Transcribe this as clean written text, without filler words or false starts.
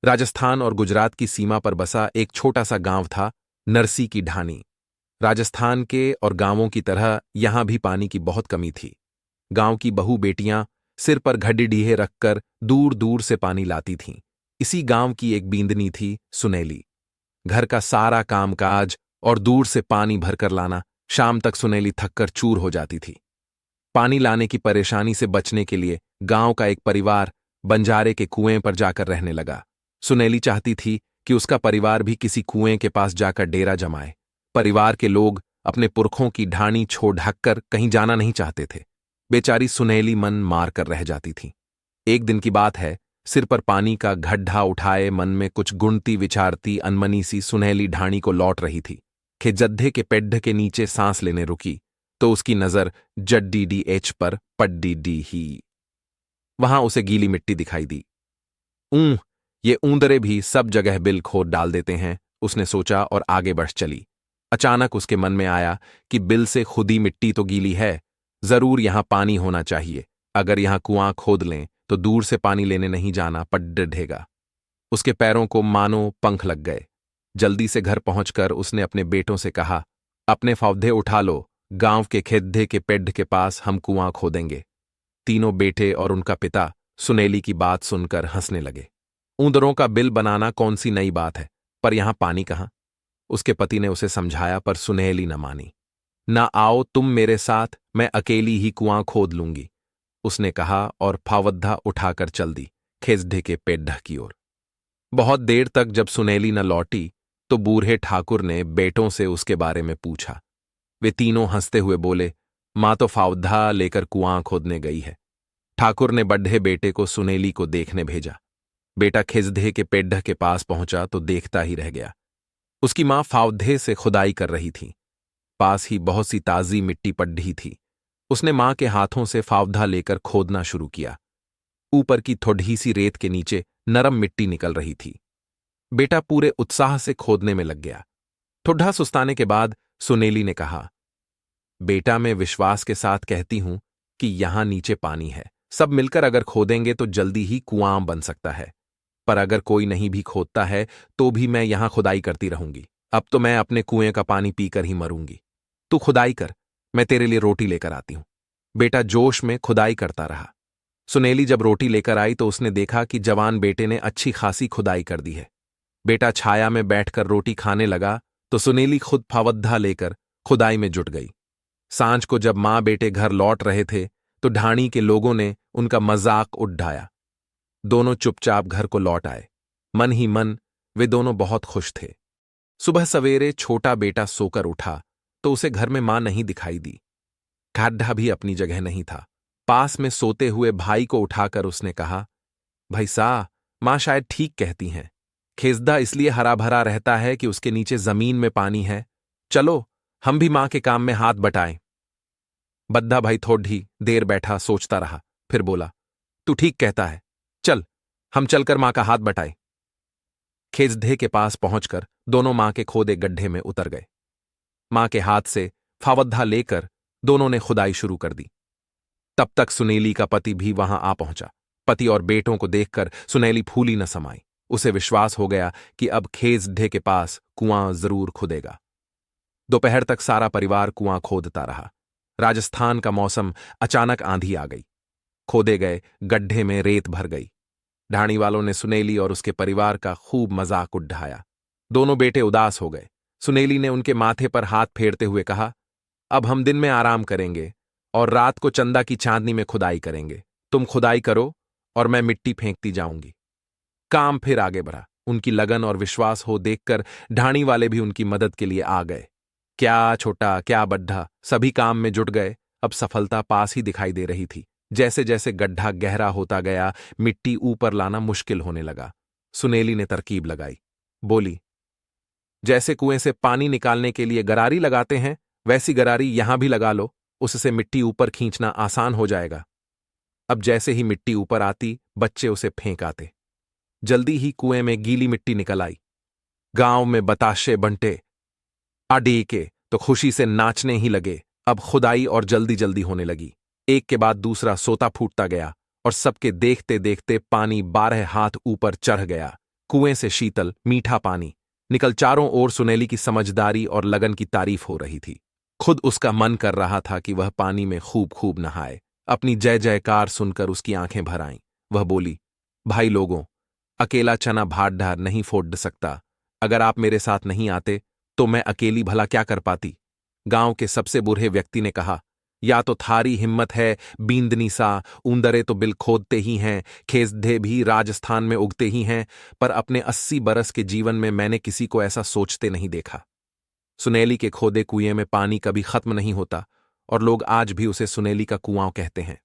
राजस्थान और गुजरात की सीमा पर बसा एक छोटा सा गांव था, नरसी की ढानी। राजस्थान के और गांवों की तरह यहां भी पानी की बहुत कमी थी। गांव की बहू बेटियां सिर पर घड़ी रखकर दूर दूर से पानी लाती थीं। इसी गांव की एक बींदनी थी, सुनेली। घर का सारा कामकाज और दूर से पानी भरकर लाना, शाम तक सुनेली थककर चूर हो जाती थी। पानी लाने की परेशानी से बचने के लिए गांव का एक परिवार बंजारे के कुएं पर जाकर रहने लगा। सुनेली चाहती थी कि उसका परिवार भी किसी कुएं के पास जाकर डेरा जमाए। परिवार के लोग अपने पुरखों की ढाणी छोड़ ढककर कहीं जाना नहीं चाहते थे। बेचारी सुनेली मन मार कर रह जाती थी। एक दिन की बात है, सिर पर पानी का गड्ढा उठाए मन में कुछ गुणती विचारती अनमनी सी सुनहली ढाणी को लौट रही थी कि जद्दे के पेड्ढ के नीचे सांस लेने रुकी तो उसकी नजर जड्डीडीएच पर पड्डी ही। वहां उसे गीली मिट्टी दिखाई दी। ऊं, ये ऊंदरे भी सब जगह बिल खोद डाल देते हैं, उसने सोचा और आगे बढ़ चली। अचानक उसके मन में आया कि बिल से खुदी मिट्टी तो गीली है, जरूर यहां पानी होना चाहिए। अगर यहां कुआं खोद लें तो दूर से पानी लेने नहीं जाना पड्ढेगा। उसके पैरों को मानो पंख लग गए। जल्दी से घर पहुंचकर उसने अपने बेटों से कहा, अपने फौधे उठा लो, गांव के खेद्दे के पेड्ढ के पास हम कुआं खोदेंगे। तीनों बेटे और उनका पिता सुनेली की बात सुनकर हंसने लगे। ऊंदरों का बिल बनाना कौन सी नई बात है, पर यहां पानी कहां? उसके पति ने उसे समझाया पर सुनेली न मानी। ना आओ तुम मेरे साथ, मैं अकेली ही कुआं खोद लूंगी, उसने कहा और फावद्धा उठाकर चल दी खेजढे के पेड्ढ की ओर। बहुत देर तक जब सुनेली न लौटी तो बूढ़े ठाकुर ने बेटों से उसके बारे में पूछा। वे तीनों हंसते हुए बोले, मां तो फावद्धा लेकर कुआं खोदने गई है। ठाकुर ने बड्ढे बेटे को सुनेली को देखने भेजा। बेटा खिजधे के पेड्ढ के पास पहुंचा तो देखता ही रह गया। उसकी मां फावधे से खुदाई कर रही थी। पास ही बहुत सी ताजी मिट्टी पड्ढी थी। उसने मां के हाथों से फावधा लेकर खोदना शुरू किया। ऊपर की थोड़ी सी रेत के नीचे नरम मिट्टी निकल रही थी। बेटा पूरे उत्साह से खोदने में लग गया। ठुड्ढा सुस्ताने के बाद सुनेली ने कहा, बेटा मैं विश्वास के साथ कहती हूं कि यहां नीचे पानी है। सब मिलकर अगर खोदेंगे तो जल्दी ही कुआं बन सकता है। पर अगर कोई नहीं भी खोदता है तो भी मैं यहां खुदाई करती रहूंगी। अब तो मैं अपने कुएं का पानी पीकर ही मरूंगी। तू खुदाई कर, मैं तेरे लिए रोटी लेकर आती हूं। बेटा जोश में खुदाई करता रहा। सुनेली जब रोटी लेकर आई तो उसने देखा कि जवान बेटे ने अच्छी खासी खुदाई कर दी है। बेटा छाया में बैठकर रोटी खाने लगा तो सुनेली खुद फावद्धा लेकर खुदाई में जुट गई। सांझ को जब मां बेटे घर लौट रहे थे तो ढाणी के लोगों ने उनका मजाक उड़ाया। दोनों चुपचाप घर को लौट आए। मन ही मन वे दोनों बहुत खुश थे। सुबह सवेरे छोटा बेटा सोकर उठा तो उसे घर में मां नहीं दिखाई दी। गड्ढा भी अपनी जगह नहीं था। पास में सोते हुए भाई को उठाकर उसने कहा, भाई साहब, मां शायद ठीक कहती हैं। खेसदा इसलिए हरा भरा रहता है कि उसके नीचे जमीन में पानी है। चलो हम भी मां के काम में हाथ बटाएं। बद्धा भाई थोड़ी देर बैठा सोचता रहा, फिर बोला, तू ठीक कहता है, चल हम चलकर मां का हाथ बटाएं। खेजधे के पास पहुंचकर दोनों मां के खोदे गड्ढे में उतर गए। मां के हाथ से फावद्धा लेकर दोनों ने खुदाई शुरू कर दी। तब तक सुनेली का पति भी वहां आ पहुंचा। पति और बेटों को देखकर सुनेली फूली न समाई। उसे विश्वास हो गया कि अब खेजढे के पास कुआं जरूर खुदेगा। दोपहर तक सारा परिवार कुआं खोदता रहा। राजस्थान का मौसम, अचानक आंधी आ गई। खोदे गए गड्ढे में रेत भर गई। ढाणी वालों ने सुनेली और उसके परिवार का खूब मजाक उड़ाया। दोनों बेटे उदास हो गए। सुनेली ने उनके माथे पर हाथ फेरते हुए कहा, अब हम दिन में आराम करेंगे और रात को चंदा की चांदनी में खुदाई करेंगे। तुम खुदाई करो और मैं मिट्टी फेंकती जाऊंगी। काम फिर आगे बढ़ा। उनकी लगन और विश्वास हो देखकर ढाणी वाले भी उनकी मदद के लिए आ गए। क्या छोटा क्या बड्ढा, सभी काम में जुट गए। अब सफलता पास ही दिखाई दे रही थी। जैसे जैसे गड्ढा गहरा होता गया, मिट्टी ऊपर लाना मुश्किल होने लगा। सुनेली ने तरकीब लगाई, बोली, जैसे कुएं से पानी निकालने के लिए गरारी लगाते हैं, वैसी गरारी यहां भी लगा लो, उससे मिट्टी ऊपर खींचना आसान हो जाएगा। अब जैसे ही मिट्टी ऊपर आती, बच्चे उसे फेंक आते। जल्दी ही कुएं में गीली मिट्टी निकल आई। गांव में बताशे बंटे आडी के तो खुशी से नाचने ही लगे। अब खुदाई और जल्दी जल्दी होने लगी। एक के बाद दूसरा सोता फूटता गया और सबके देखते देखते पानी 12 हाथ ऊपर चढ़ गया। कुएं से शीतल मीठा पानी निकल चारों ओर सुनेली की समझदारी और लगन की तारीफ हो रही थी। खुद उसका मन कर रहा था कि वह पानी में खूब खूब नहाए। अपनी जय जयकार सुनकर उसकी आंखें भर आईं। वह बोली, भाई लोगों, अकेला चना भात ढार नहीं फोड़ सकता। अगर आप मेरे साथ नहीं आते तो मैं अकेली भला क्या कर पाती। गांव के सबसे बूढ़े व्यक्ति ने कहा, या तो थारी हिम्मत है बींदनी सा, ऊंदरे तो बिल खोदते ही हैं, खेसधे भी राजस्थान में उगते ही हैं, पर अपने 80 बरस के जीवन में मैंने किसी को ऐसा सोचते नहीं देखा। सुनेली के खोदे कुएं में पानी कभी खत्म नहीं होता और लोग आज भी उसे सुनेली का कुआं कहते हैं।